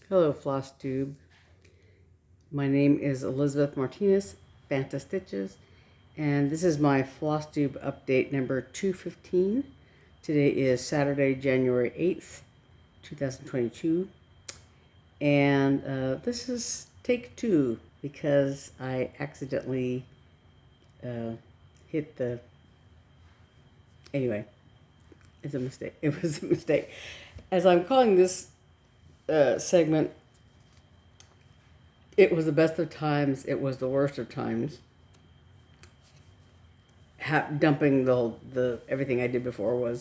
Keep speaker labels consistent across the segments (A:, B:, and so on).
A: Hello, Flosstube. My name is Elizabeth Martinez, phantastitches, and this is my Flosstube update number 215. Today is Saturday, January 8th, 2022, and this is take two because I accidentally hit the... Anyway, it's a mistake. It was a mistake. As I'm calling this segment, it was the best of times, it was the worst of times. Dumping the everything I did before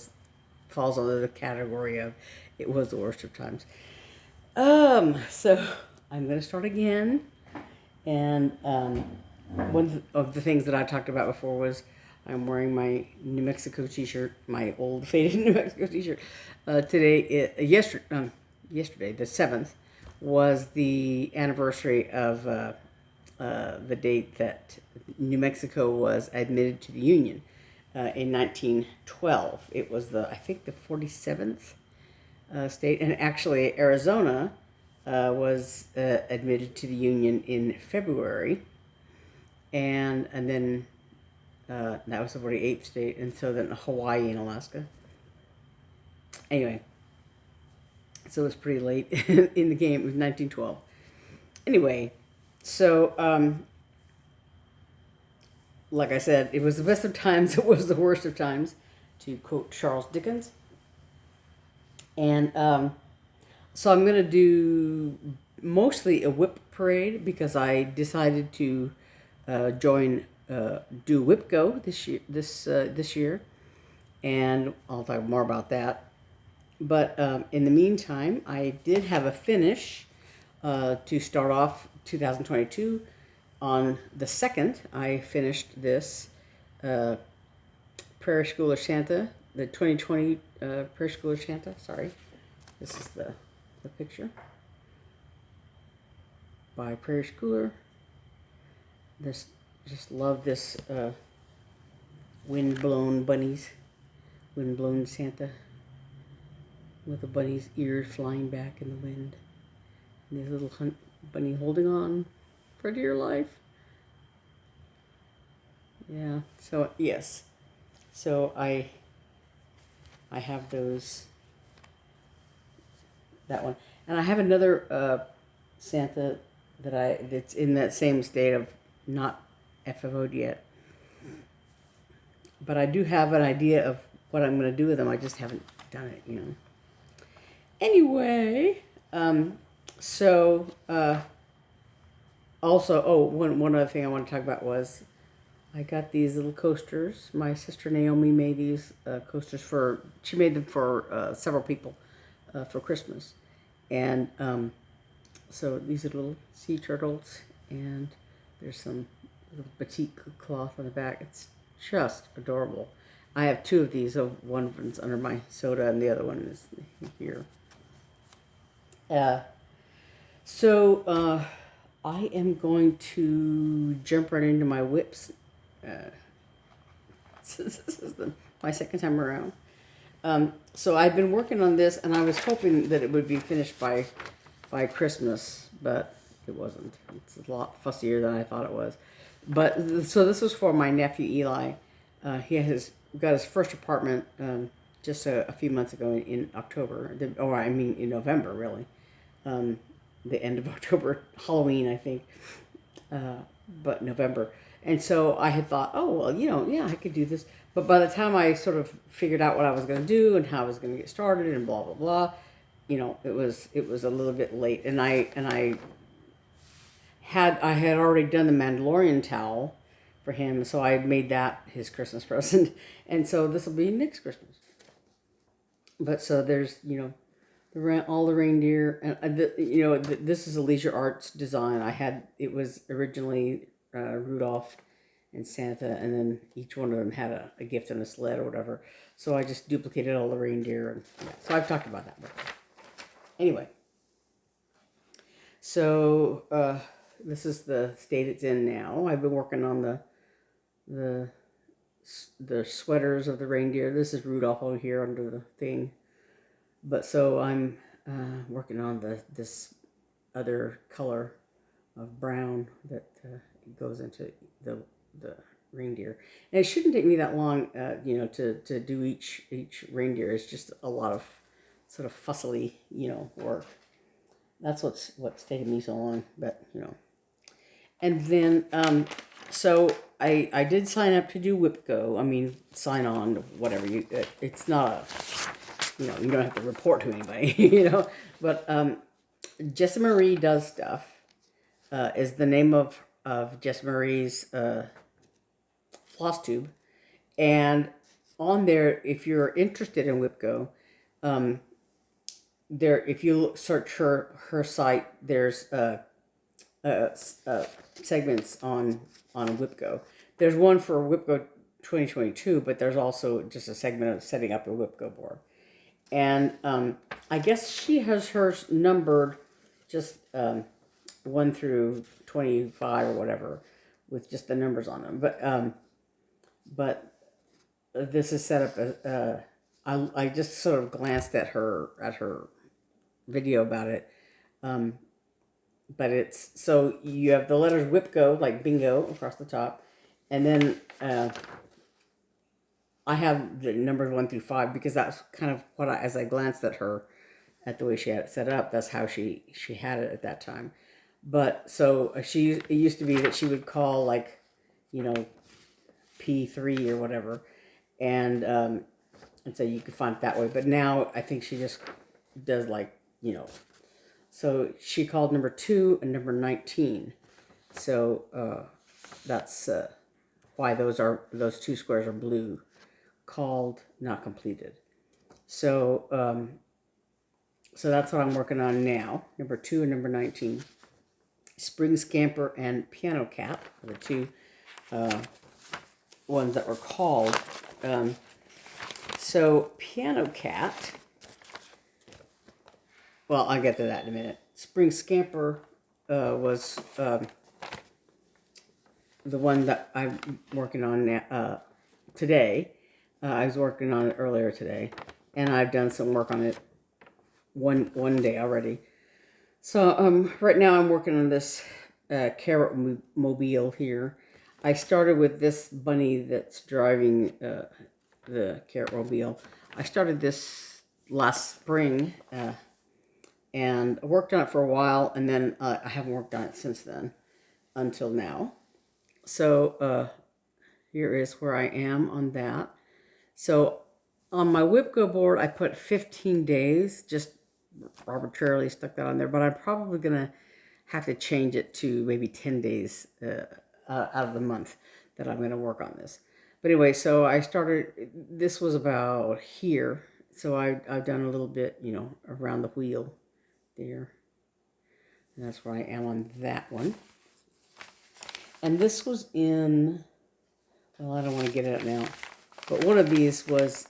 A: falls under the category of it was the worst of times. So I'm going to start again. And one of the things that I talked about before was I'm wearing my New Mexico t-shirt, my old faded New Mexico t-shirt. Yesterday, the 7th, was the anniversary of the date that New Mexico was admitted to the Union in 1912. It was I think the 47th state, and actually Arizona was admitted to the Union in February, and then that was the 48th state, and so then Hawaii and Alaska. Anyway. So it was pretty late in the game. It was 1912. Anyway, so like I said, it was the best of times. It was the worst of times, to quote Charles Dickens. And so I'm going to do mostly a WIP parade because I decided to do WIPGO this year, and I'll talk more about that. But in the meantime, I did have a finish to start off 2022. On the 2nd, I finished this Prairie Schooler Santa, the 2020 Prairie Schooler Santa. Sorry, this is the picture by Prairie Schooler. Just love this wind-blown bunnies, wind-blown Santa, with the bunny's ears flying back in the wind. And this little bunny holding on for dear life. Yeah, so yes. So I have that one. And I have another Santa that's in that same state of not FFO'd yet. But I do have an idea of what I'm going to do with them. I just haven't done it, Anyway, also, one other thing I want to talk about was I got these little coasters. My sister Naomi made these coasters she made them for several people for Christmas. And so these are little sea turtles, and there's some little batik cloth on the back. It's just adorable. I have two of these. So one of them's under my soda, and the other one is here. I am going to jump right into my WIPs. This is my second time around. So I've been working on this, and I was hoping that it would be finished by Christmas, but it wasn't. It's a lot fussier than I thought it was. But so this was for my nephew Eli. He got his first apartment just a few months ago in October, in November, really. The end of October, Halloween, I think, but November. And so I had thought, I could do this. But by the time I sort of figured out what I was going to do and how I was going to get started and blah, blah, blah, it was a little bit late. And I had already done the Mandalorian towel for him, so I made that his Christmas present. And so this will be next Christmas. But so there's, all the reindeer, and this is a Leisure Arts design. It was originally Rudolph and Santa, and then each one of them had a gift in a sled or whatever. So I just duplicated all the reindeer, and so I've talked about that before. Anyway, so this is the state it's in now. I've been working on the sweaters of the reindeer. This is Rudolph over here under the thing. But so I'm working on this other color of brown that goes into the reindeer. And it shouldn't take me that long, you know, to do each reindeer. It's just a lot of sort of fussily, you know, work. That's what's taken me so long, but you know. And then so I did sign up to do WIPGO. I mean, sign on, whatever. It's not a, you know, you don't have to report to anybody, you know. But Jessa Marie Does Stuff is the name of Jessa Marie's Flosstube. And on there, if you're interested in WIPGO, there, if you search her site, there's segments on WIPGO. There's one for WIPGO 2022, but there's also just a segment of setting up a WIPGO board. And I guess she has hers numbered just 1 through 25 or whatever, with just the numbers on them. But this is set up as I just sort of glanced at her video about it. But it's, so you have the letters WIPGO, like bingo, across the top. And then I have the numbers 1 through 5 because that's kind of what as I glanced at her, at the way she had it set up, that's how she had it at that time. But so it used to be that she would call, like, you know, P3 or whatever. And so you could find it that way. But now I think she just does, like, you know. So she called number 2 and number 19. So that's why those 2 squares are blue. Called, not completed. So so that's what I'm working on now. Number 2 and number 19. Spring Scamper and Piano Cap are the 2 ones that were called. So Piano Cat, well, I'll get to that in a minute. Spring Scamper was the one that I'm working on today. I was working on it earlier today, and I've done some work on it one day already. So right now I'm working on this carrot mobile here. I started with this bunny that's driving the carrot mobile. I started this last spring and I worked on it for a while, and then I haven't worked on it since then until now. So here is where I am on that. So on my WIPGO board, I put 15 days, just arbitrarily stuck that on there, but I'm probably going to have to change it to maybe 10 days out of the month that I'm going to work on this. But anyway, so I started, this was about here, so I've done a little bit, you know, around the wheel there. And that's where I am on that one. And this was in, well, I don't want to get it up now, but one of these was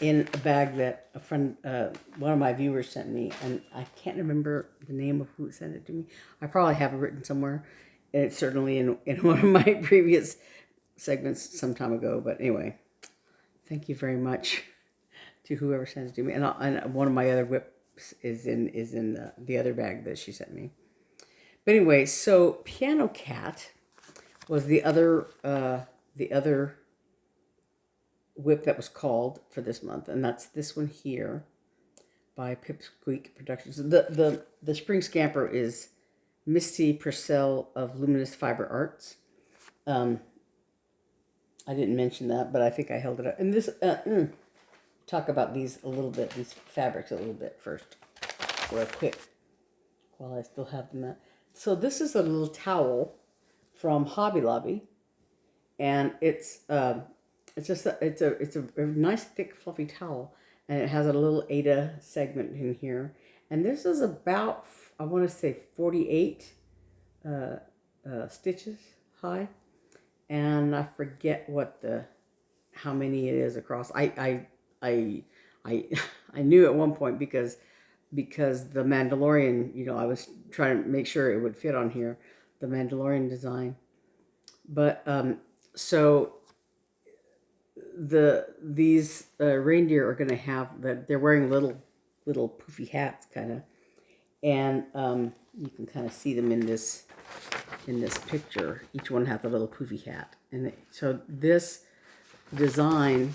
A: in a bag that a friend, one of my viewers sent me, and I can't remember the name of who sent it to me. I probably have it written somewhere, and it's certainly in one of my previous segments some time ago. But anyway, thank you very much to whoever sent it to me. And one of my other WIPs is in the other bag that she sent me. But anyway, so Piano Cat was the other WIP that was called for this month, and that's this one here by Pipsqueak Productions. The Spring Scamper is Misty Pursel of Luminous Fiber Arts. I didn't mention that, but I think I held it up. And this, talk about these a little bit, these fabrics a little bit first, real quick, while I still have them out. So this is a little towel from Hobby Lobby, and it's just it's a nice thick fluffy towel, and it has a little Ada segment in here. And this is about, I want to say 48 stitches high, and I forget how many it is across. I knew at one point because the Mandalorian, you know, I was trying to make sure it would fit on here, the Mandalorian design. But so these reindeer are going to have that, they're wearing little little poofy hats, kind of. And you can kind of see them in this picture. Each one has a little poofy hat. And so this design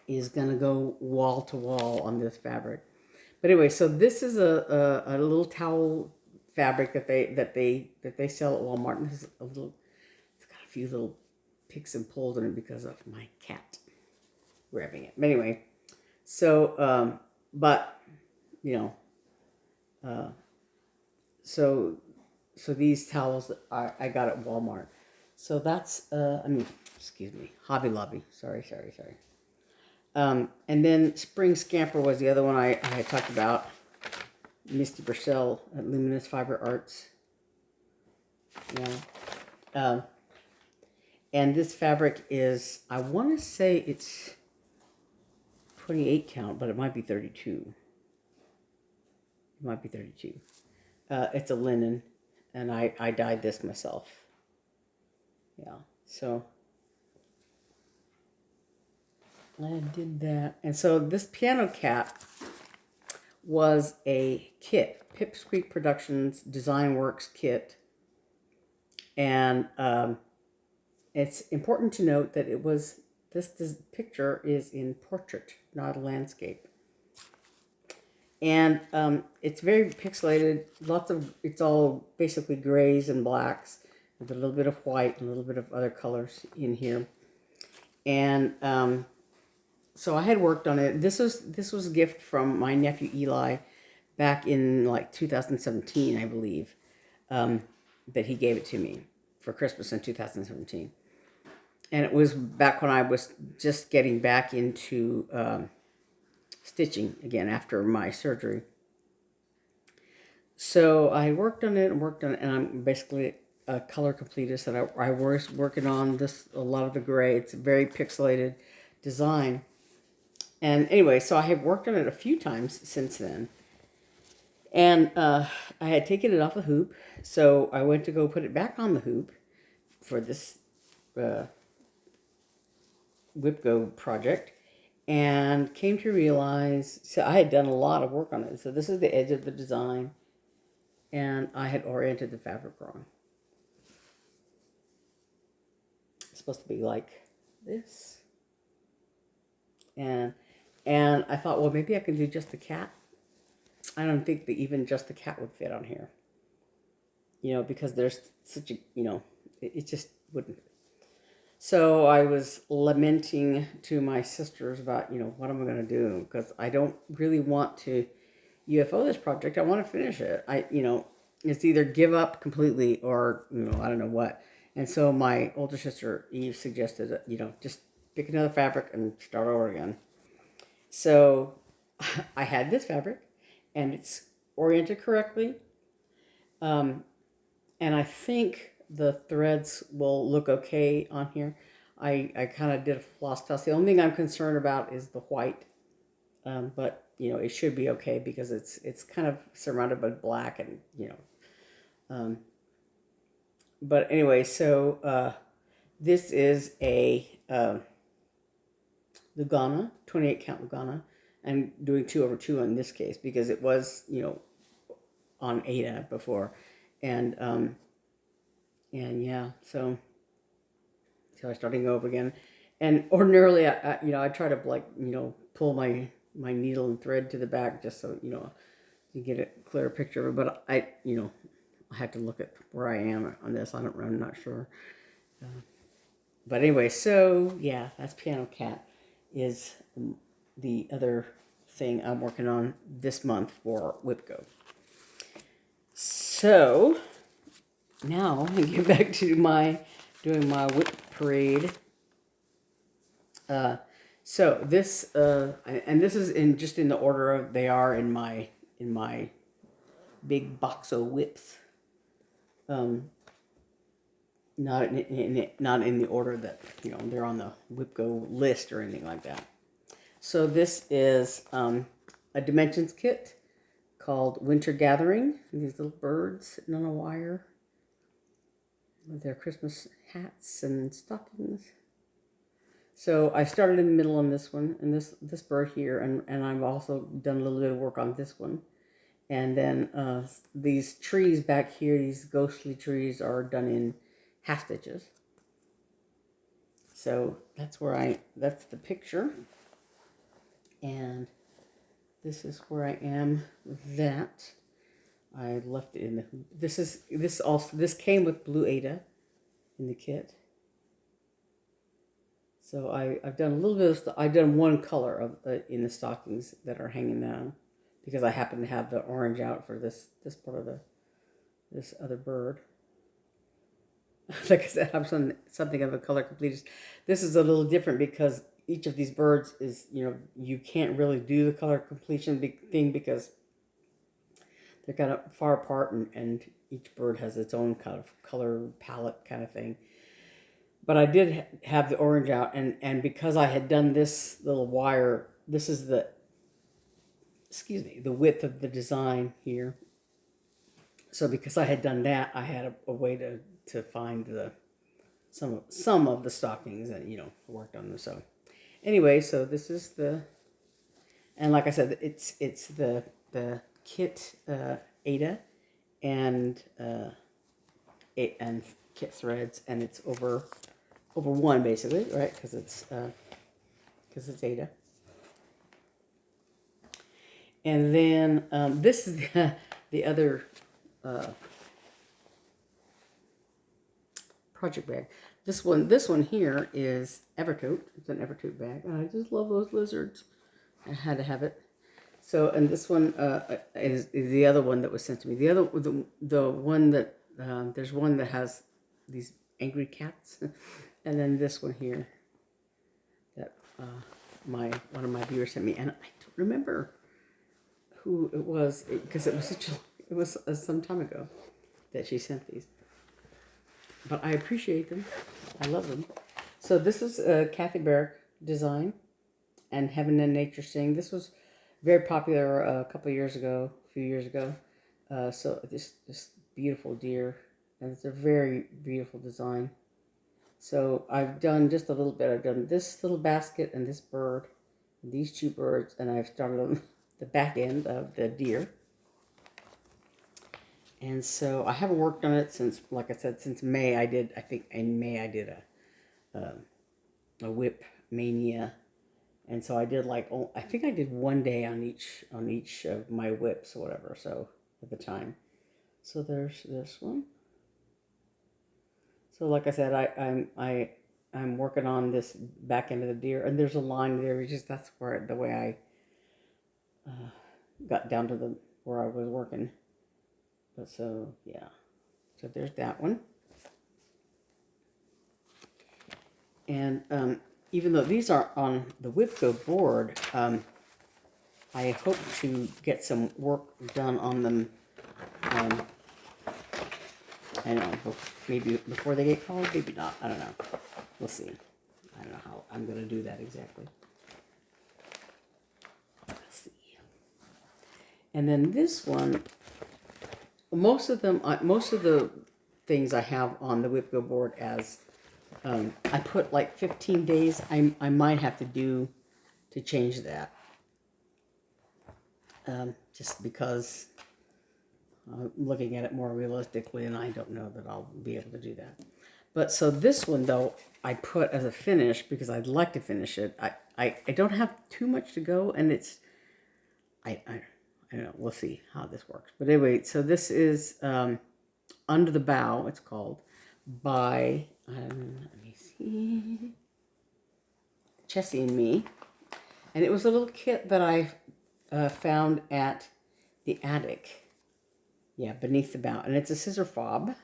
A: is going to go wall to wall on this fabric. But anyway, so this is a little towel fabric that they sell at Walmart. And this is it's got a few little picks and pulls in it because of my cat grabbing it. But anyway, so but you know, so these towels I got at Walmart. So that's excuse me, Hobby Lobby. Sorry. And then Spring Scamper was the other one I had talked about. Misty Pursel at Luminous Fiber Arts. Yeah. And this fabric is, I want to say it's 28 count, but it might be 32. It might be 32. It's a linen, and I dyed this myself. Yeah, so I did that. And so this piano cat was a kit, Pipsqueak Productions Design Works kit. And it's important to note that it was, this picture is in portrait, not a landscape. And it's very pixelated, it's all basically grays and blacks, with a little bit of white and a little bit of other colors in here. And so I had worked on it. This was a gift from my nephew Eli back in like 2017, I believe, that he gave it to me for Christmas in 2017. And it was back when I was just getting back into stitching again after my surgery. So I worked on it, and I'm basically a color completist. And I was working on a lot of the gray. It's a very pixelated design. And anyway, so I have worked on it a few times since then. And I had taken it off the hoop, so I went to go put it back on the hoop for this WIPGO project, and came to realize, so I had done a lot of work on it. So this is the edge of the design, and I had oriented the fabric wrong. It's supposed to be like this. And I thought, well, maybe I can do just the cat. I don't think that even just the cat would fit on here. You know, because there's such a, you know, it just wouldn't. So I was lamenting to my sisters about, you know, what am I going to do? Because I don't really want to UFO this project. I want to finish it. You know, it's either give up completely or, you know, I don't know what. And so my older sister, Eve, suggested, you know, just pick another fabric and start over again. So I had this fabric, and it's oriented correctly. And I think the threads will look okay on here. I kind of did a floss test. The only thing I'm concerned about is the white. But, you know, it should be okay because it's kind of surrounded by black and, you know. But anyway, so this is a Lugana, 28 count Lugana. I'm doing 2/2 in this case because it was, you know, on Ada before. And yeah, so I'm starting over again. And ordinarily, I try to, like, you know, pull my needle and thread to the back just so, you know, you get a clearer picture of it. But I have to look at where I am on this. I'm not sure. But anyway, so yeah, that's Piano Cat is the other thing I'm working on this month for WIPGO. So now I get back to doing my WIP parade. So this and this is in the order of they are in my big box of WIPs. Not in the order that, you know, they're on the WIPGO list or anything like that. So this is a dimensions kit called Winter Gathering. These little birds sitting on a wire with their Christmas hats and stockings. So I started in the middle on this one, and this bird here, and I've also done a little bit of work on this one. And then these trees back here, these ghostly trees, are done in half stitches. So that's the picture. And this is where I am with that. I left it in the, this came with Blue Ada in the kit. So I've done a little bit of, I've done one color of in the stockings that are hanging down, because I happen to have the orange out for this part of this other bird. Like I said, I'm something of a color completist. This is a little different because each of these birds is, you can't really do the color completion thing because they're kind of far apart, and each bird has its own kind of color palette kind of thing. But I did have the orange out, and because I had done this little wire, this is the width of the design here. So because I had done that, I had a way to find some of the stockings and, worked on them. So anyway, so this is and like I said, it's the kit Ada and kit threads, and it's over one basically, right? Because it's Ada. And then this is the other project bag. This one here is Evertote. It's an Evertote bag, and I just love those lizards. I had to have it. So, and this one is the other one that was sent to me. The one that there's one that has these angry cats, and then this one here that one of my viewers sent me, and I don't remember who it was because it was some time ago that she sent these. But I appreciate them. I love them. So this is a Kathy Barrick design, and Heaven and Nature Sing. This was very popular a few years ago. So this beautiful deer, and it's a very beautiful design. So I've done just a little bit. I've done this little basket and this bird, and these two birds, and I've started on the back end of the deer. And so I haven't worked on it since, like I said, since May. I think in May I did a WIP mania. And so I did I think I did one day on each of my WIPs or whatever. So at the time, so there's this one. So like I said, I'm working on this back end of the deer, and there's a line there. That's where the way I got down to where I was working. But so yeah, so there's that one. And even though these are on the WIPGO board, I hope to get some work done on them. I don't know, maybe before they get called, maybe not. I don't know. We'll see. I don't know how I'm going to do that exactly. Let's see. And then this one, most of the things I have on the WIPGO board as I put like 15 days. I might have to change that, just because I'm looking at it more realistically, and I don't know that I'll be able to do that. But so this one though, I put as a finish because I'd like to finish it. I don't have too much to go, and it's I don't know. We'll see how this works. But anyway, so this is Under the Bow. It's called by let me see, Chessie and Me, and it was a little kit that I found at the attic. Yeah, beneath the bow, and it's a scissor fob,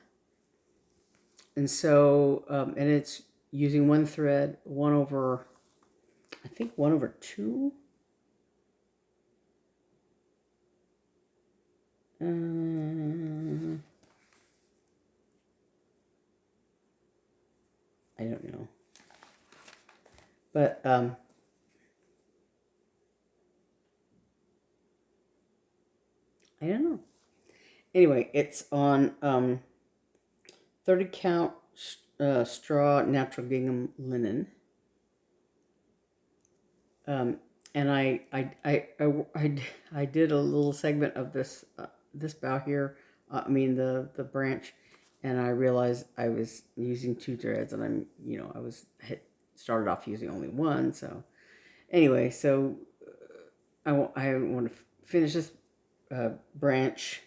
A: and so and it's using one thread, I think 1/2. I don't know, but I don't know. Anyway, it's on 30 count straw natural gingham linen, And I did a little segment of this bough here. I mean the branch, and I realized I was using 2 threads, and had started off using only one. So anyway, so I want to finish this branch,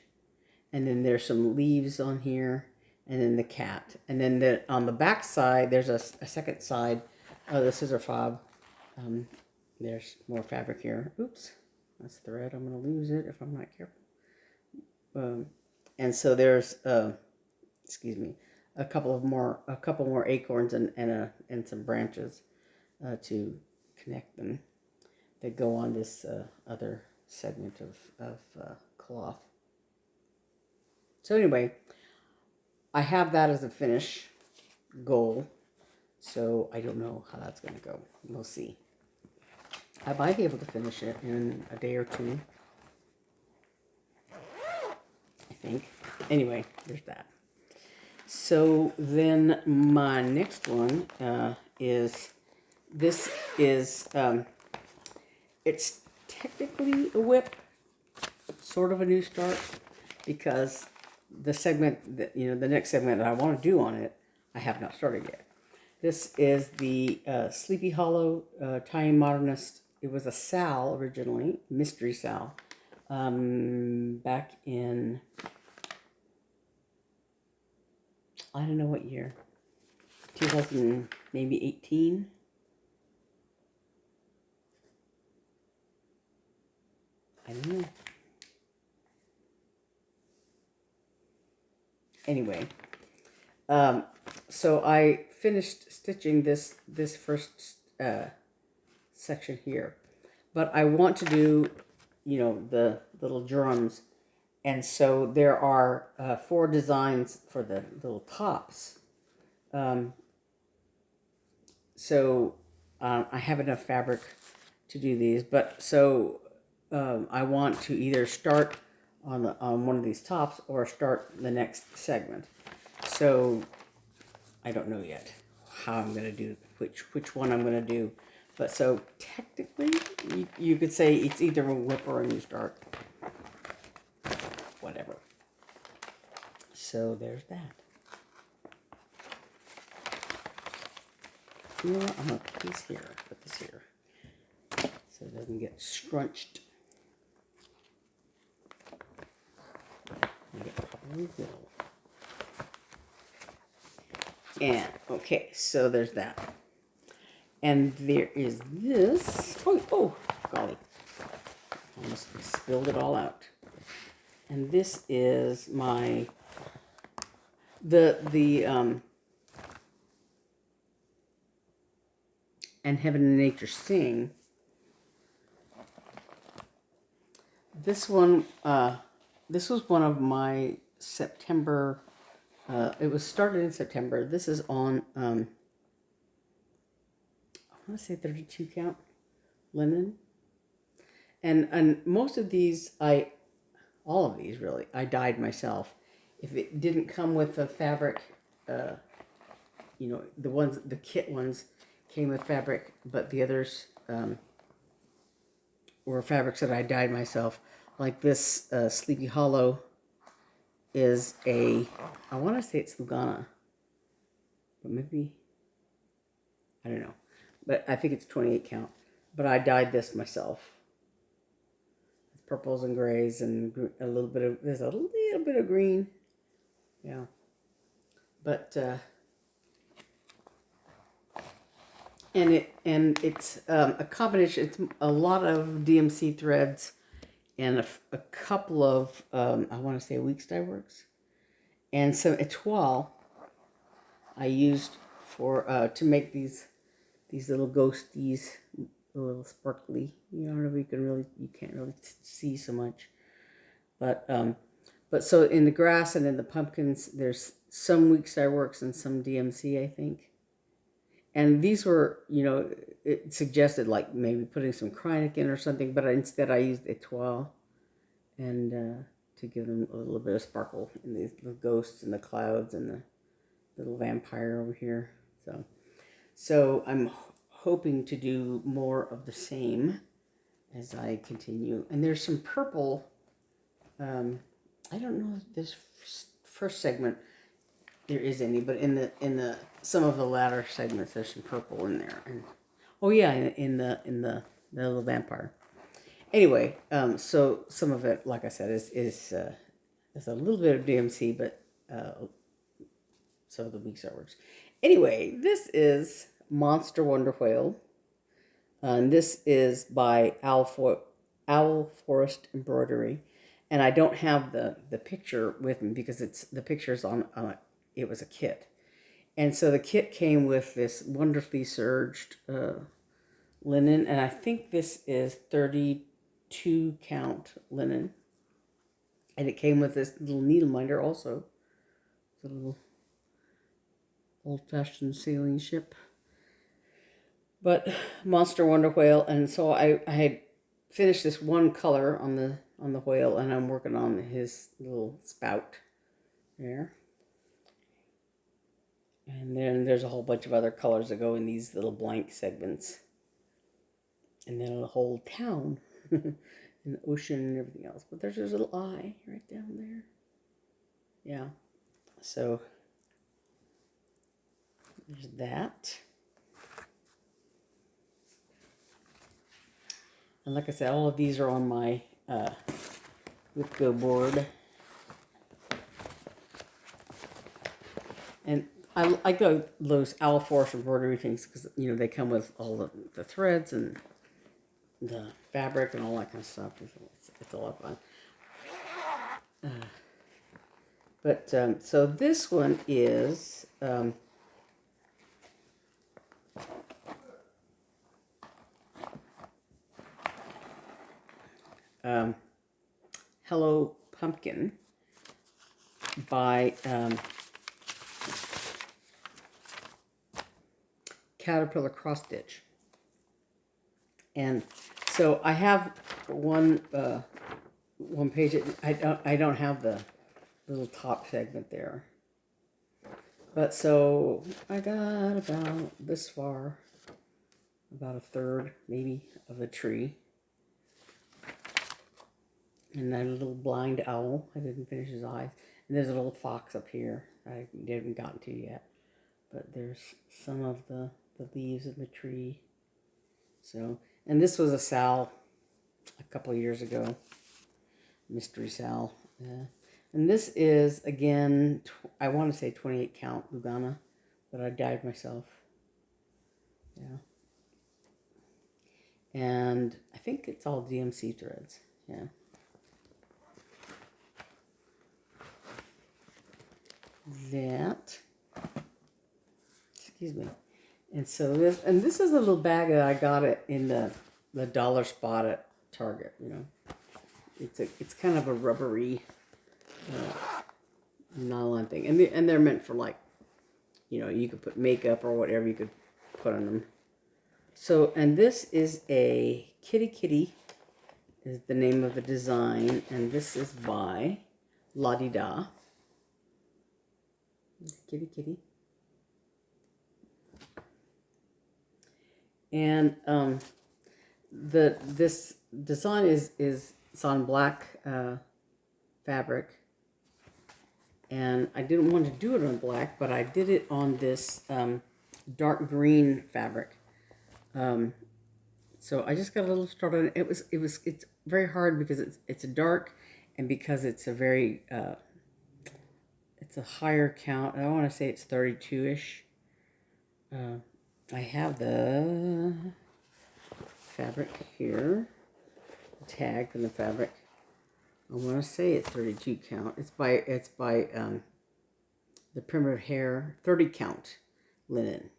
A: and then there's some leaves on here, and then the cat, and then on the back side there's a second side of the scissor fob. There's more fabric here. Oops, that's thread. I'm going to lose it if I'm not careful. And so there's, excuse me, a couple more acorns and some branches to connect them that go on this other segment of cloth. So anyway, I have that as a finish goal. So I don't know how that's going to go. We'll see. I might be able to finish it in a day or two, I think. Anyway, there's that. So then my next one is, this is, it's technically a WIP, sort of a new start, because the segment that, the next segment that I want to do on it, I have not started yet. This is the Sleepy Hollow Tinymodernist. It was a Sal originally, mystery Sal, back in, I don't know what year, 2000, maybe 18. I don't know. Anyway, so I finished stitching this first section here, but I want to do, the little drums, and so there are 4 designs for the little tops. So I have enough fabric to do these, but so I want to either start on one of these tops or start the next segment. So I don't know yet how I'm going to do which one I'm going to do. But so technically, you could say it's either a WIP or a new start. Whatever. So there's that. You know what? I'm going to put this here. Put this here. So it doesn't get scrunched. It probably will. And, okay, so there's that. And there is this. Oh, golly. Almost spilled it all out. And this is my, And Heaven and Nature Sing. This one, this was one of my September, it was started in September. This is on, I want to say 32 count linen. And most of these, all of these really, I dyed myself. If it didn't come with the fabric, the kit ones came with fabric, but the others were fabrics that I dyed myself. Like this Sleepy Hollow is I want to say it's Lugana, but maybe, I don't know. But I think it's 28 count. But I dyed this myself. It's purples and grays and there's a little bit of green. Yeah. But, it's a combination. It's a lot of DMC threads and a couple of, I want to say weeks dye works. And some etoile I used for, to make these little ghosties, a little sparkly. I don't know if you can't really see so much. But so in the grass and in the pumpkins, there's some weeks dye works and some DMC, I think. And these were, it suggested like maybe putting some Krynic in or something, but instead I used etoile and to give them a little bit of sparkle in these little ghosts and the clouds and the little vampire over here. So I'm hoping to do more of the same as I continue. And there's some purple. I don't know if this first segment there is any, but in the some of the latter segments there's some purple in there. And oh yeah, in the little vampire. Anyway, so some of it, like I said, is a little bit of DMC, but so the week's artworks. Anyway, this is Monster Wonder Whale. And this is by Owl Forest Embroidery. And I don't have the picture with me because the picture's on it was a kit. And so the kit came with this wonderfully serged linen. And I think this is 32 count linen. And it came with this little needle minder also. It's a little old-fashioned sailing ship. But Monster Wonder Whale, and so I had finished this one color on the whale, and I'm working on his little spout there. And then there's a whole bunch of other colors that go in these little blank segments. And then a whole town, and the ocean and everything else. But there's this little eye right down there. Yeah, so there's that. And like I said, all of these are on my WIPGO board. And I go those Owl Forest embroidery things because, you know, they come with all the threads and the fabric and all that kind of stuff. It's a lot of fun. So this one is... Hello Pumpkin by Caterpillar Cross Stitch. And so I have one page. I don't have the little top segment there. But so I got about this far, about a third maybe of the tree. And that little blind owl, I didn't finish his eyes. And there's a little fox up here I haven't gotten to yet. But there's some of the leaves in the tree. So, and this was a Sal a couple of years ago. Mystery Sal. And this is, again, I want to say 28 count Lugana, but I dyed myself. Yeah. And I think it's all DMC threads. Yeah. That, excuse me, and so this is a little bag that I got it in the dollar spot at Target. You know, it's kind of a rubbery nylon thing, and they're meant for, like, you know, you could put makeup or whatever you could put on them. So, and this is a Kitty is the name of the design, and this is by La Di Da. Kitty. And this design is on black fabric, and I didn't want to do it on black, but I did it on this dark green fabric. So I just got a little start on it. It's very hard because it's a dark, and because it's a very it's a higher count. I want to say it's 32-ish. I have the fabric here, the tag from the fabric. I want to say it's 32 count. It's by the Primitive Hair 30 count linen.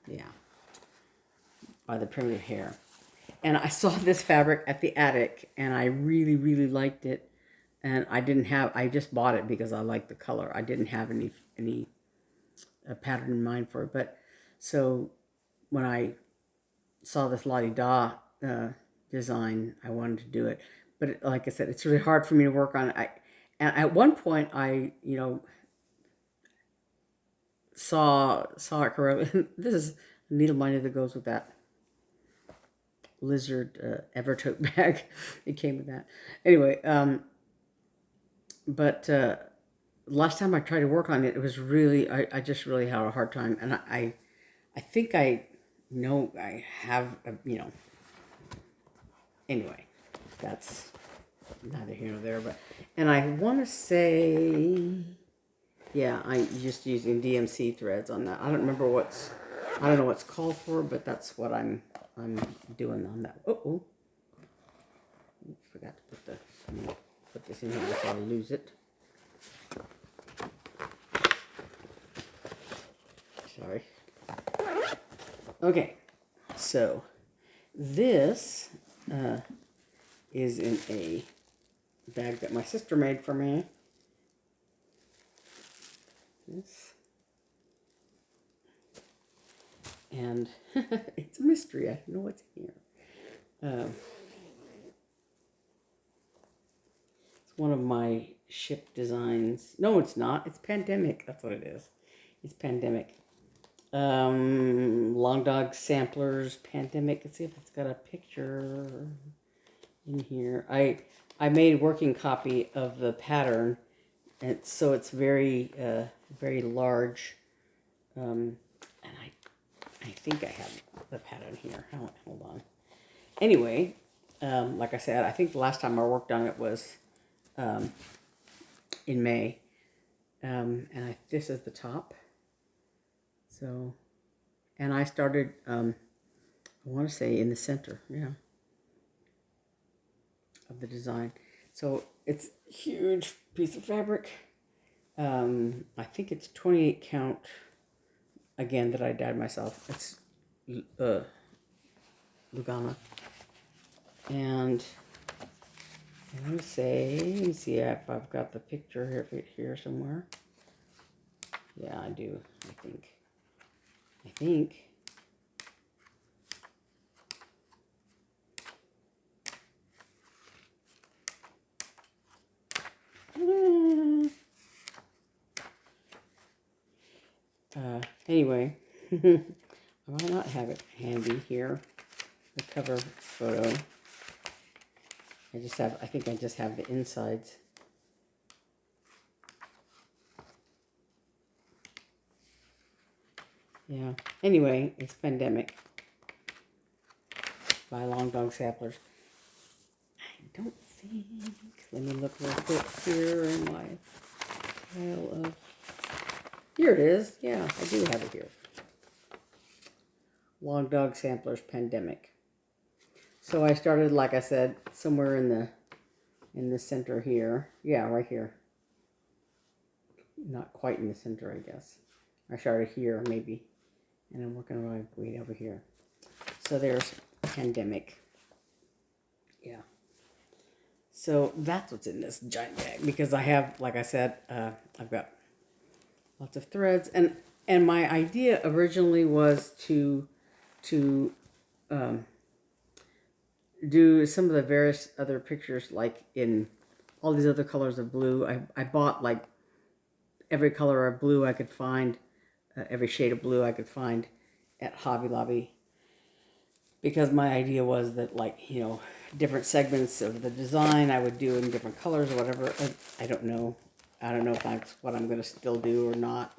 A: Yeah, by the Primitive Hair. And I saw this fabric at the attic, and I really, really liked it. And I just bought it because I like the color. I didn't have any pattern in mind for it. But so when I saw this La Di Da design, I wanted to do it. But like I said, it's really hard for me to work on it. And at one point, I, you know, saw it correctly. This is a needle minder that goes with that lizard Evertote bag. It came with that. Anyway, but last time I tried to work on it, it was really, I just really had a hard time. And I think I know I have, anyway, that's neither here nor there. And I want to say, yeah, I'm just using DMC threads on that. I don't know what's called for, but that's what I'm doing on that. Oh, forgot to put this in here before I lose it. Sorry. Okay, so this is in a bag that my sister made for me. This. And it's a mystery. I don't know what's in here. It's one of my ship designs. No, it's not. It's Pandemic. That's what it is. It's Pandemic. Long Dog Samplers, Pandemic. Let's see if it's got a picture in here. I made a working copy of the pattern, and so it's very very large. And I think I have the pattern here. Hold on. Anyway, like I said, I think the last time I worked on it was in May. And this is the top. So, and I started, I want to say in the center, yeah, of the design. So it's a huge piece of fabric. I think it's 28 count. Again, that I dyed myself. It's Lugana. And let me see if I've got the picture here somewhere. Yeah, I do, I think. Anyway, I might not have it handy here, the cover photo. I think I just have the insides. Yeah, anyway, it's Pandemic by Long Dog Samplers. I don't think, let me look real quick here in my pile of, here it is. Yeah, I do have it here. Long Dog Samplers Pandemic. So I started, like I said, somewhere in the center here. Yeah, right here. Not quite in the center, I guess. I started here, maybe. And I'm working my way over here. So there's Pandemic. Yeah. So that's what's in this giant bag. Because I have, like I said, I've got lots of threads. And my idea originally was to do some of the various other pictures, like in all these other colors of blue. I bought like every color of blue I could find, every shade of blue I could find at Hobby Lobby, because my idea was that, like, different segments of the design I would do in different colors or whatever. I don't know if that's what I'm going to still do or not,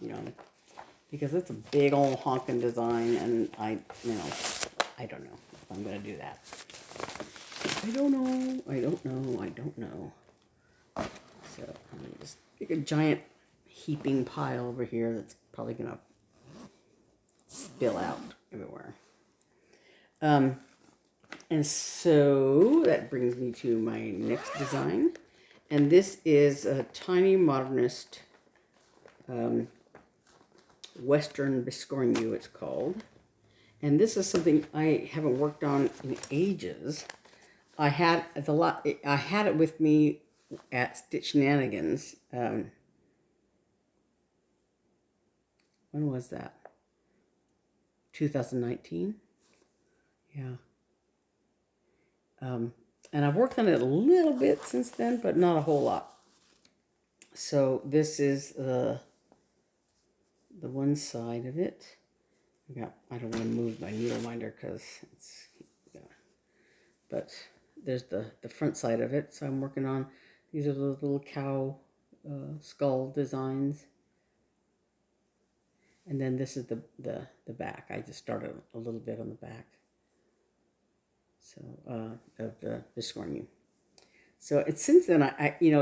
A: because it's a big old honking design, and I don't know if I'm going to do that. I don't know. So I'm going to just make a giant heaping pile over here that's probably going to spill out everywhere. And so that brings me to my next design. And this is a Tinymodernist Western Biscornu, it's called. And this is something I haven't worked on in ages. I had it with me at Stitch Shenanigans. When was that? 2019? Yeah. And I've worked on it a little bit since then, but not a whole lot. So this is the one side of it. I don't want to move my needle minder because it's but there's the front side of it. So I'm working on, these are the little cow skull designs. And then this is the back. I just started a little bit on the back. So, of the Biscornu. So it's since then,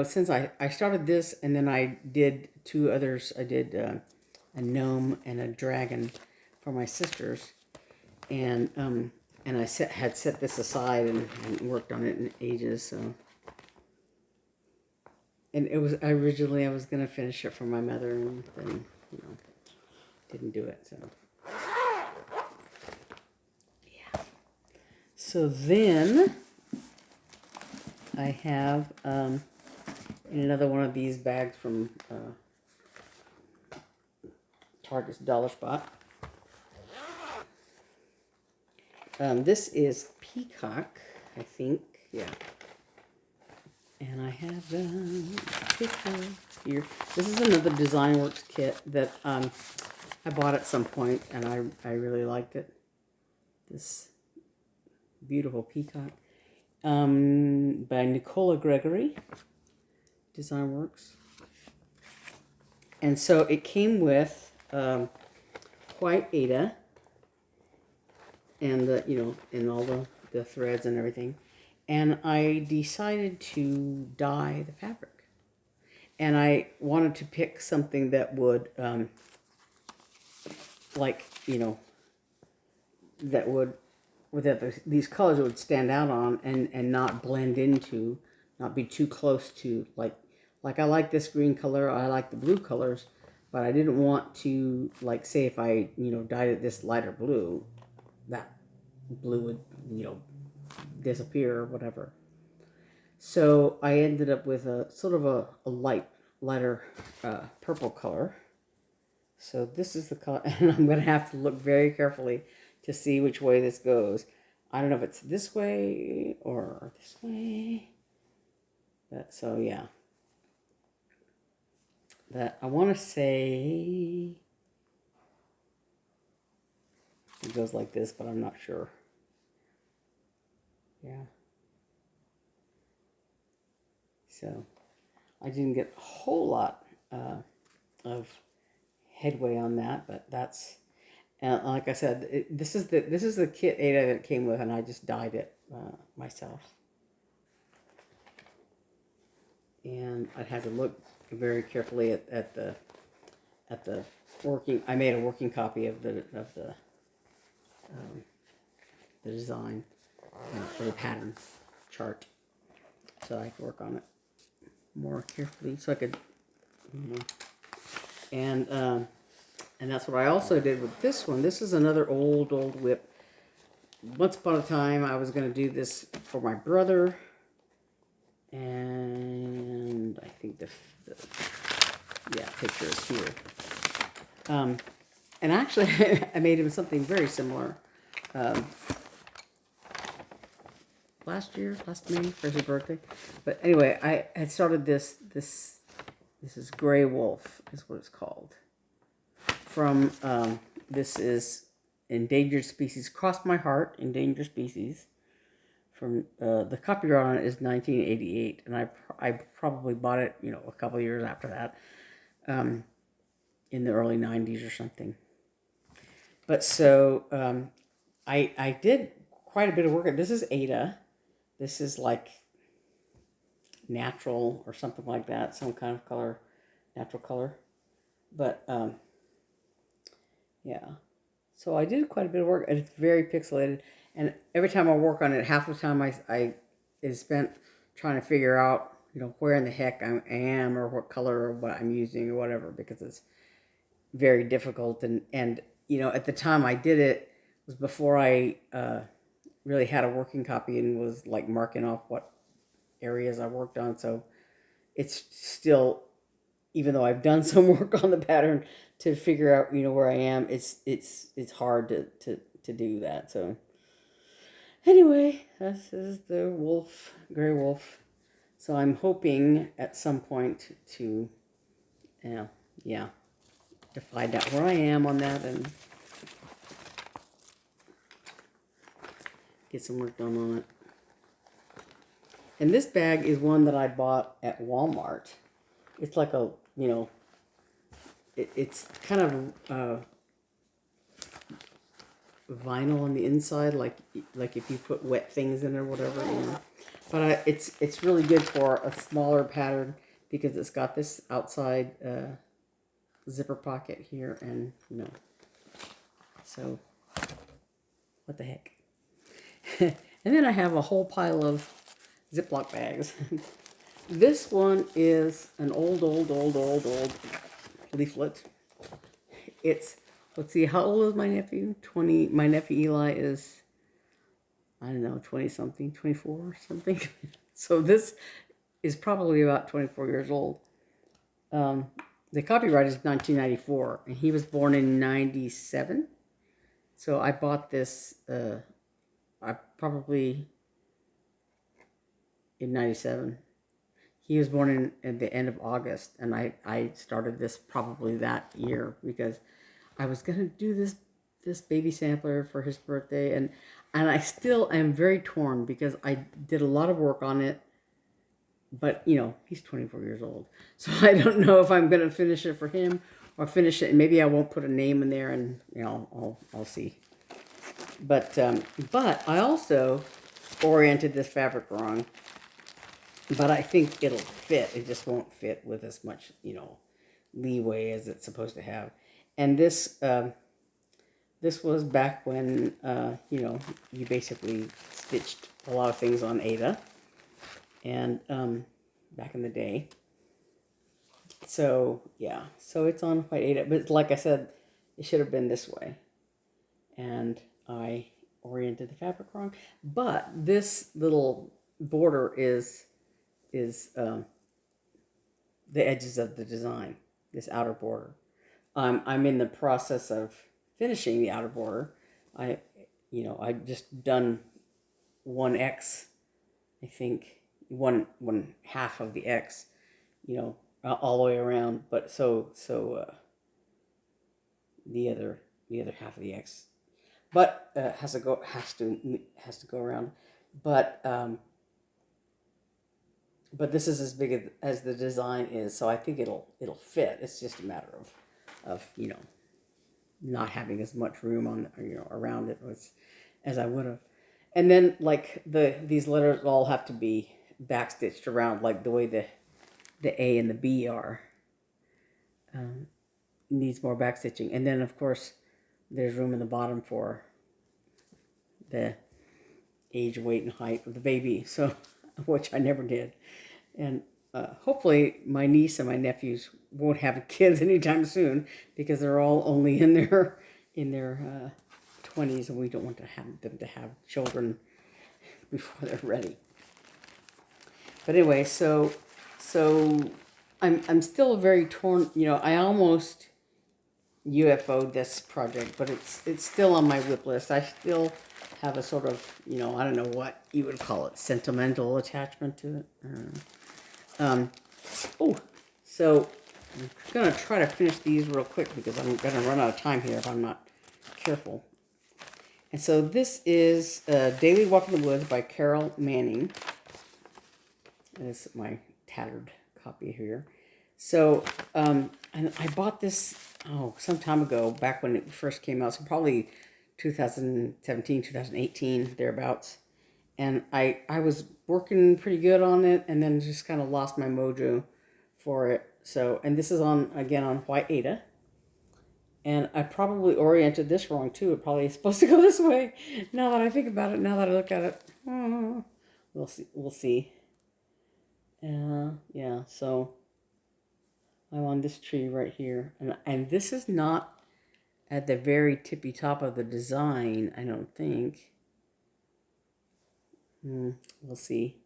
A: since I started this, and then I did 2 others. I did a gnome and a dragon for my sisters. And I had set this aside and worked on it in ages. So, and it was originally I was gonna finish it for my mother, and then didn't do it. So yeah. So then I have in another one of these bags from Target's Dollar Spot. This is Peacock, I think. Yeah. And I have Peacock here. This is another Design Works kit that I bought at some point, and I really liked it. This beautiful Peacock by Nicola Gregory, Design Works. And so it came with white Ada and and all the threads and everything. And I decided to dye the fabric. And I wanted to pick something that would these colors would stand out on and not blend into, not be too close to, like I like this green color, I like the blue colors, but I didn't want to, like, say if I dyed it this lighter blue, that blue would disappear or whatever. So I ended up with a sort of a lighter purple color. So this is the color, and I'm going to have to look very carefully to see which way this goes. I don't know if it's this way or this way. But so yeah. That I want to say it goes like this, but I'm not sure. Yeah. So I didn't get a whole lot of headway on that, but that's, like I said, this is the kit Ada that it came with, and I just dyed it myself. And I had to look very carefully at the working. I made a working copy of the design for the pattern chart, so I could work on it more carefully, so I could, and that's what I also did with this one. This is another old WIP. Once upon a time, I was going to do this for my brother, and I think the picture is here. And actually, I made him something very similar last May, for his birthday. But anyway, I had started this is Gray Wolf, is what it's called. From, this is Endangered Species, Cross My Heart, Endangered Species. From, the copyright on it is 1988, and I probably bought it, a couple years after that, in the early 90s or something. But so, I did quite a bit of work. This is Ada. This is like natural or something like that, some kind of color, natural color. But, yeah. So I did quite a bit of work, and it's very pixelated. And every time I work on it, half the time I is spent trying to figure out, where in the heck I am, or what color, or what I'm using, or whatever, because it's very difficult. And at the time I did it was before I really had a working copy and was like marking off what areas I worked on. So it's still, even though I've done some work on the pattern to figure out, where I am, it's hard to do that. So anyway, this is the wolf, Gray Wolf. So I'm hoping at some point to, to find out where I am on that and get some work done on it. And this bag is one that I bought at Walmart. It's like a, you know, it's kind of vinyl on the inside, like if you put wet things in it or whatever. You know. But it's really good for a smaller pattern because it's got this outside zipper pocket here, and you know. So, what the heck? And then I have a whole pile of Ziploc bags. This one is an old leaflet. It's, let's see, how old is my nephew? 20. My nephew Eli is, I don't know, 20 something, 24 or something. So this is probably about 24 years old. The copyright is 1994, and he was born in 97. So I bought this, I probably in 97. He was born in at the end of August, and I started this probably that year because I was gonna do this baby sampler for his birthday, and I still am very torn because I did a lot of work on it, but you know he's 24 years old, so I don't know if I'm gonna finish it for him or finish it, and maybe I won't put a name in there, and you know I'll see. But I also oriented this fabric wrong. But I think it'll fit. It just won't fit with as much, you know, leeway as it's supposed to have. And this was back when, you know, you basically stitched a lot of things on Ada. And back in the day. So, yeah. So it's on white Ada. But like I said, it should have been this way. And I oriented the fabric wrong. But this little border is the edges of the design, this outer border. I'm in the process of finishing the outer border. I just done 1X, I think, one half of the X, you know, all the way around. But so the other half of the X, but has to go around, but this is as big as the design is, so I think it'll fit. It's just a matter of you know, not having as much room on, you know, around it as I would have. And then like these letters all have to be backstitched around like the way the A and the B are. Needs more backstitching. And then of course there's room in the bottom for the age, weight, and height of the baby. So, which I never did. And hopefully my niece and my nephews won't have kids anytime soon because they're all only in their 20s, and we don't want to have them to have children before they're ready. But anyway, so I'm still very torn. You know, I almost UFO'd this project, but it's still on my WIP list. I still have a sort of, you know, I don't know what you would call it, sentimental attachment to it. So I'm gonna try to finish these real quick because I'm gonna run out of time here if I'm not careful. And so this is Daily Walk in the Woods by Carol Manning. This is my tattered copy here. So, and I bought this, some time ago, back when it first came out, so probably 2017, 2018, thereabouts. And I was working pretty good on it, and then just kind of lost my mojo for it. So, and this is again on white Ada. And I probably oriented this wrong too. It probably is supposed to go this way. Now that I think about it, now that I look at it, we'll see. Yeah, so I'm on this tree right here. And this is not at the very tippy top of the design, I don't think. We'll see.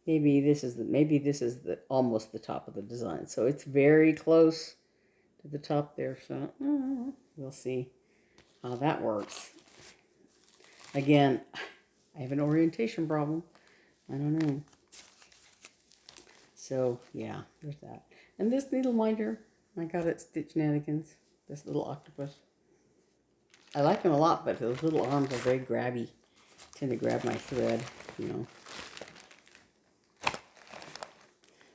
A: Maybe this is the almost the top of the design. So it's very close to the top there. So we'll see how that works. Again, I have an orientation problem. I don't know. So yeah, there's that. And this needle minder, I got it Stitch Nanigans. This little octopus. I like them a lot, but those little arms are very grabby. Tend to grab my thread, you know.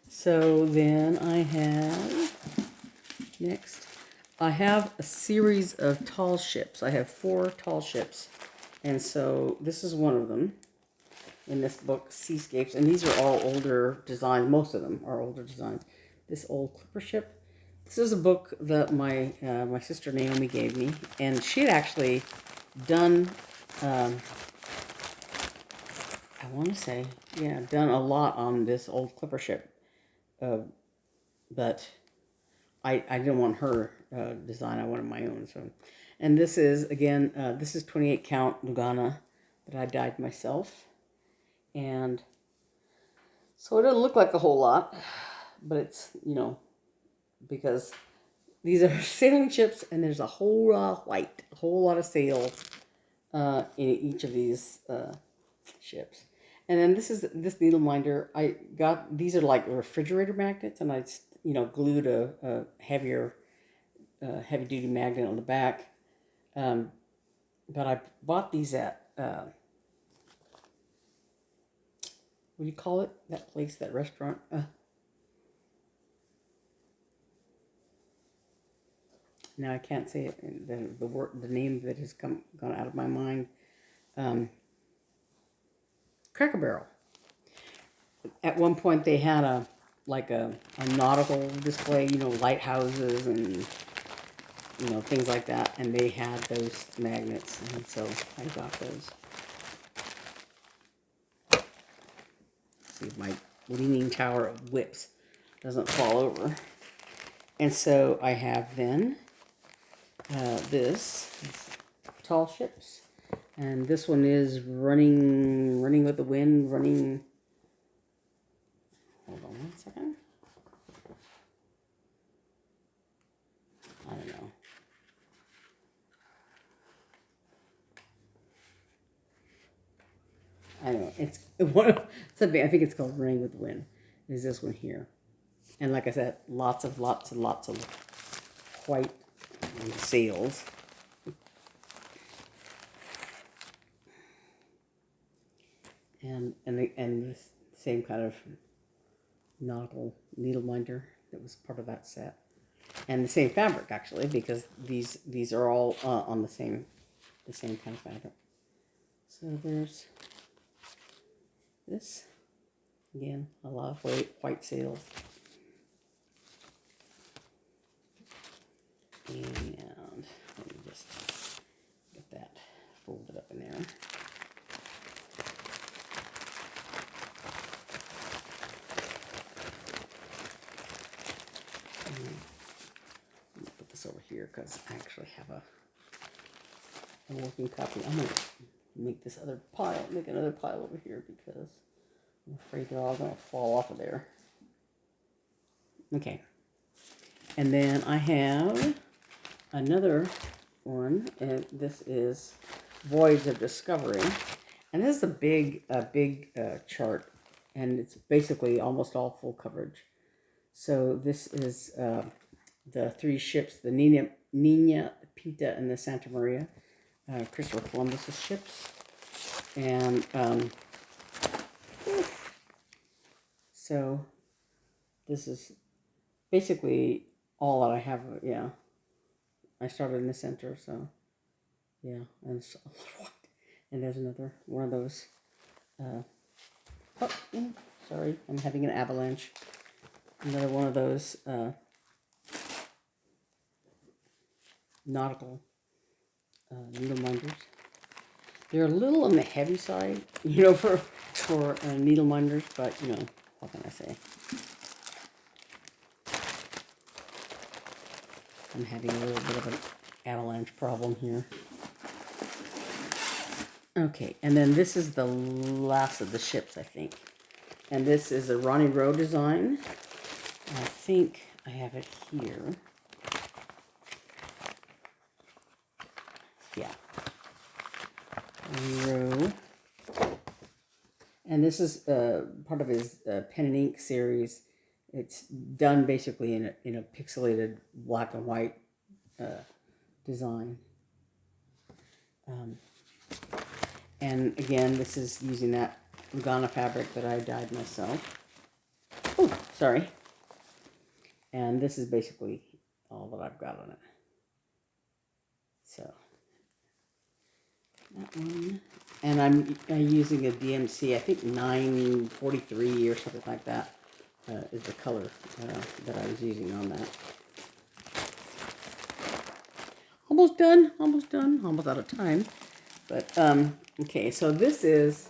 A: So then I have, next, I have a series of tall ships. I have 4 tall ships. And so this is one of them in this book, Seascapes. And these are all older designs. Most of them are older designs. This old clipper ship. This is a book that my sister Naomi gave me. And she had actually done, I want to say, yeah, done a lot on this old clipper ship. But I didn't want her design. I wanted my own. So, and this is, again, this is 28 count Lugana that I dyed myself. And so it doesn't look like a whole lot, but it's, you know, because these are sailing ships and there's a whole lot of white, a whole lot of sail in each of these ships. And then this is this needle minder. I got, these are like refrigerator magnets, and I, you know, glued a heavier, heavy duty magnet on the back. But I bought these at, what do you call it? That place, that restaurant? Now I can't say it. The word, the name of it has gone out of my mind. Cracker Barrel. At one point they had a nautical display, you know, lighthouses and, you know, things like that, and they had those magnets, and so I got those. See if my leaning tower of whips doesn't fall over. And so I have then this tall ships, and this one is running with the wind, running. Hold on 1 second. I don't know. I don't know. It's one something. I think it's called Running with the Wind. Is this one here? And like I said, lots of white sails. And the same kind of nautical needle minder that was part of that set, and the same fabric actually, because these are all on the same kind of fabric. So there's this again, a lot of white sails, and let me just get that folded up in there. Put this over here because I actually have a working copy. I'm going to make another pile over here because I'm afraid they're all going to fall off of there. Okay. And then I have another one, and this is Voyage of Discovery. And this is a big chart, and it's basically almost all full coverage. So this is the 3 ships, the Nina, Pinta, and the Santa Maria, Christopher Columbus's ships. And so this is basically all that I have. Yeah, I started in the center, so yeah, and it's a lot of white. And there's another one of those. Sorry, I'm having an avalanche. Another one of those nautical needle minders. They're a little on the heavy side, you know, for needle minders, but you know, what can I say? I'm having a little bit of an avalanche problem here. Okay, and then this is the last of the ships, I think. And this is a Ronny Road design. I think I have it here. Yeah. Rowe. And this is part of his pen and ink series. It's done basically in a pixelated black and white design. And again, this is using that Lugana fabric that I dyed myself. Oh, sorry. And this is basically all that I've got on it. So, that one. And I'm using a DMC, I think 943 or something like that is the color that I was using on that. Almost done, almost out of time. But, okay, so this is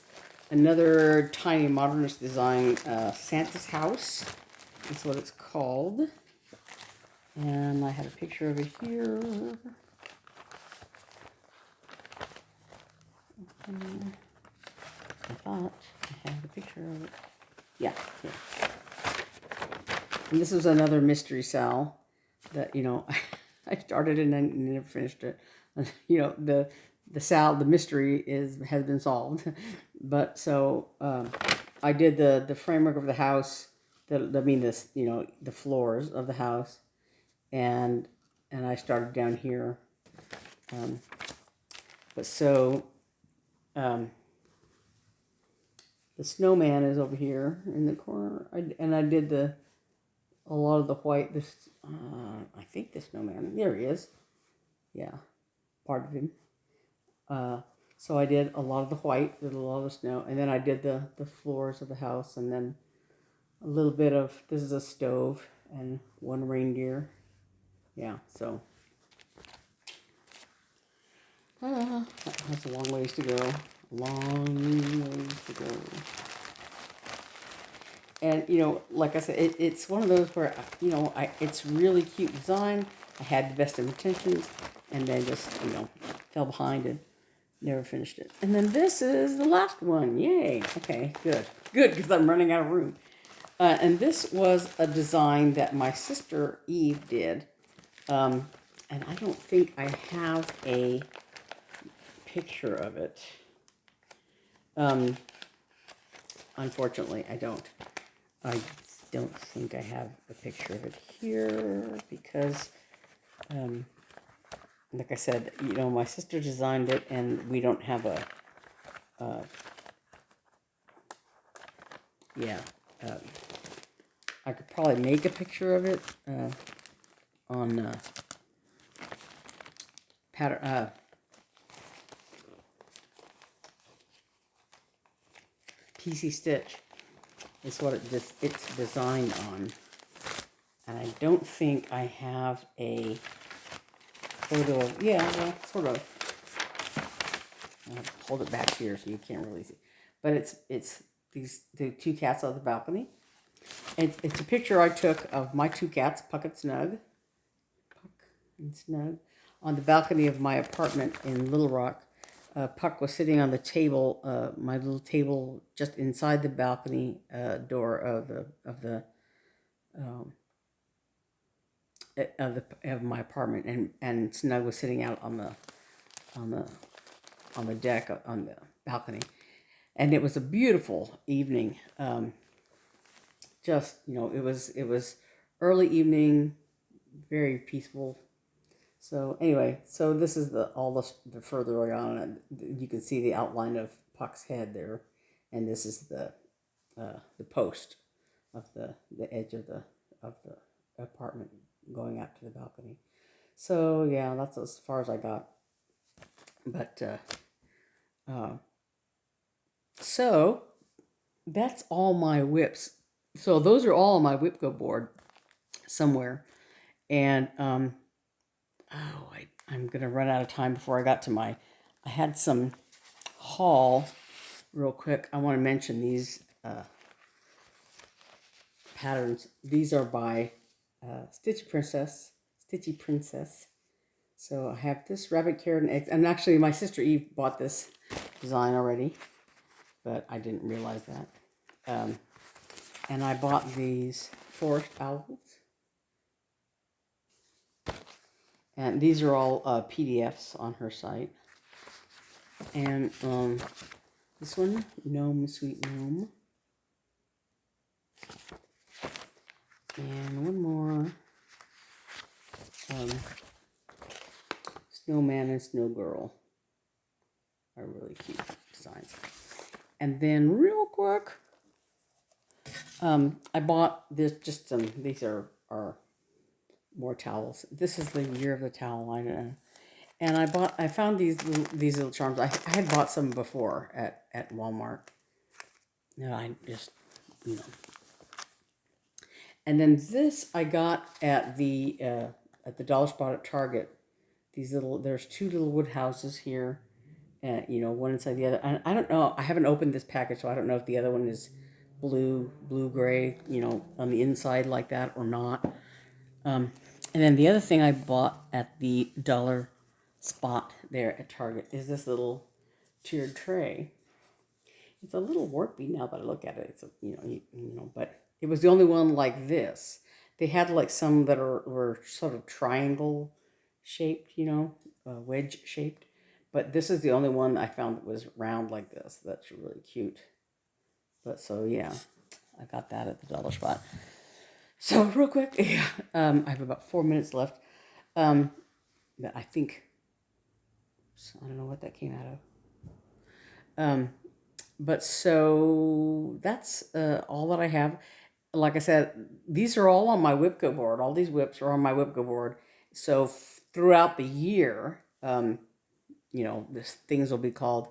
A: another Tinymodernist design, Santa's House. That's what it's called. And I have a picture of it here. I thought I had a picture of it. Yeah, here. And this was another mystery Sal that, you know, I started and then never finished it. You know, the mystery has been solved. But so I did the framework of the house, the floors of the house, and I started down here. But so the snowman is over here in the corner, and I did a lot of the white. I think the snowman. There he is. Yeah, part of him. So I did a lot of the white, did a lot of the snow, and then I did the floors of the house, and then a little bit of, this is a stove and one reindeer. Yeah, so that's a long ways to go. Long ways to go. And, you know, like I said, it's one of those where, you know, it's really cute design. I had the best of intentions, and then just, you know, fell behind and never finished it. And then this is the last one. Yay. Okay, good. Good, because I'm running out of room. And this was a design that my sister Eve did. And I don't think I have a picture of it. Unfortunately, I don't. I don't think I have a picture of it here because, like I said, you know, my sister designed it and we don't have I could probably make a picture of it on pattern. PC Stitch is what it's designed on, and I don't think I have a photo of, yeah, well, sort of. I'll hold it back here so you can't really see, but it's the two cats on the balcony. It's a picture I took of my two cats, Puck and Snug, on the balcony of my apartment in Little Rock. Puck was sitting on the table, my little table, just inside the balcony door of my apartment, and Snug was sitting out on the deck on the balcony, and it was a beautiful evening. Just, you know, it was early evening, very peaceful. So anyway, so this is the further on. You can see the outline of Puck's head there, and this is the post of the edge of the apartment going out to the balcony. So yeah, that's as far as I got. But so that's all my WIPs. So those are all on my WIPGO board somewhere, and I'm going to run out of time before I got to I had some haul real quick. I want to mention these patterns. These are by Stitchy Princess. So I have this rabbit, carrot, and eggs. And actually, my sister Eve bought this design already, but I didn't realize that. And I bought these forest owls. And these are all PDFs on her site. And this one, Gnome, Sweet Gnome. And one more, Snowman and Snow Girl. are really cute designs. And then real quick, I bought this, just some, these are more towels. This is the year of the towel line. And I found these little charms. I had bought some before at Walmart. And I just, you know. And then this I got at the dollar spot at Target. These little, there's two little wood houses here. You know, one inside the other. And I don't know, I haven't opened this package, so I don't know if the other one is blue-gray, you know, on the inside like that or not. And then the other thing I bought at the dollar spot there at Target is this little tiered tray. It's a little warpy now that I look at it. It's a, you know, but it was the only one like this. They had like some that were sort of triangle shaped, you know, wedge shaped. But this is the only one I found that was round like this. That's really cute. But so yeah, I got that at the dollar spot. So real quick, yeah, I have about 4 minutes left. That I think, I don't know what that came out of. But so that's all that I have. Like I said, these are all on my WIPGO board. All these WIPs are on my WIPGO board. So throughout the year, you know, things will be called.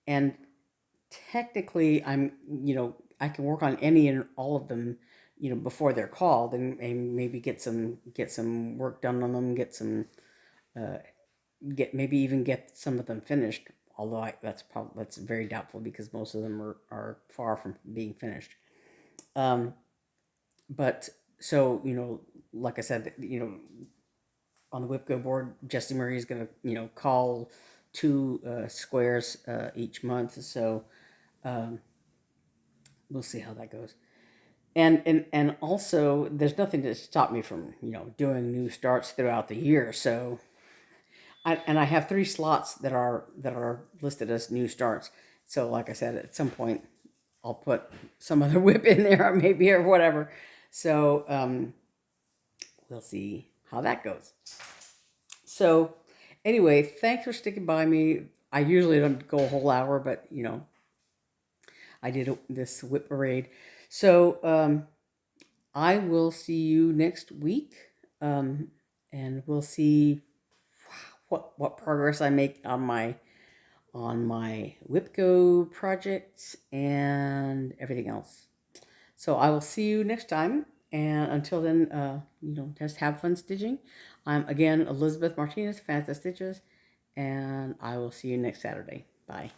A: And technically, I can work on any and all of them, you know, before they're called, and maybe get some work done on them, maybe even get some of them finished. Although that's very doubtful because most of them are far from being finished. But so, you know, like I said, you know, on the WIPGO board, Jesse Murray is going to, you know, call 2 squares each month. So we'll see how that goes. And also, there's nothing to stop me from, you know, doing new starts throughout the year. So I have 3 slots that are listed as new starts. So like I said, at some point I'll put some other WIP in there, maybe, or whatever. So we'll see how that goes. So anyway, thanks for sticking by me. I usually don't go a whole hour, but you know, I did this WIP parade. So I will see you next week, and we'll see what progress I make on my WIPGO projects and everything else. So I will see you next time, and until then, you know, just have fun stitching. I'm again Elizabeth Martinez, phantastitches, and I will see you next Saturday. Bye.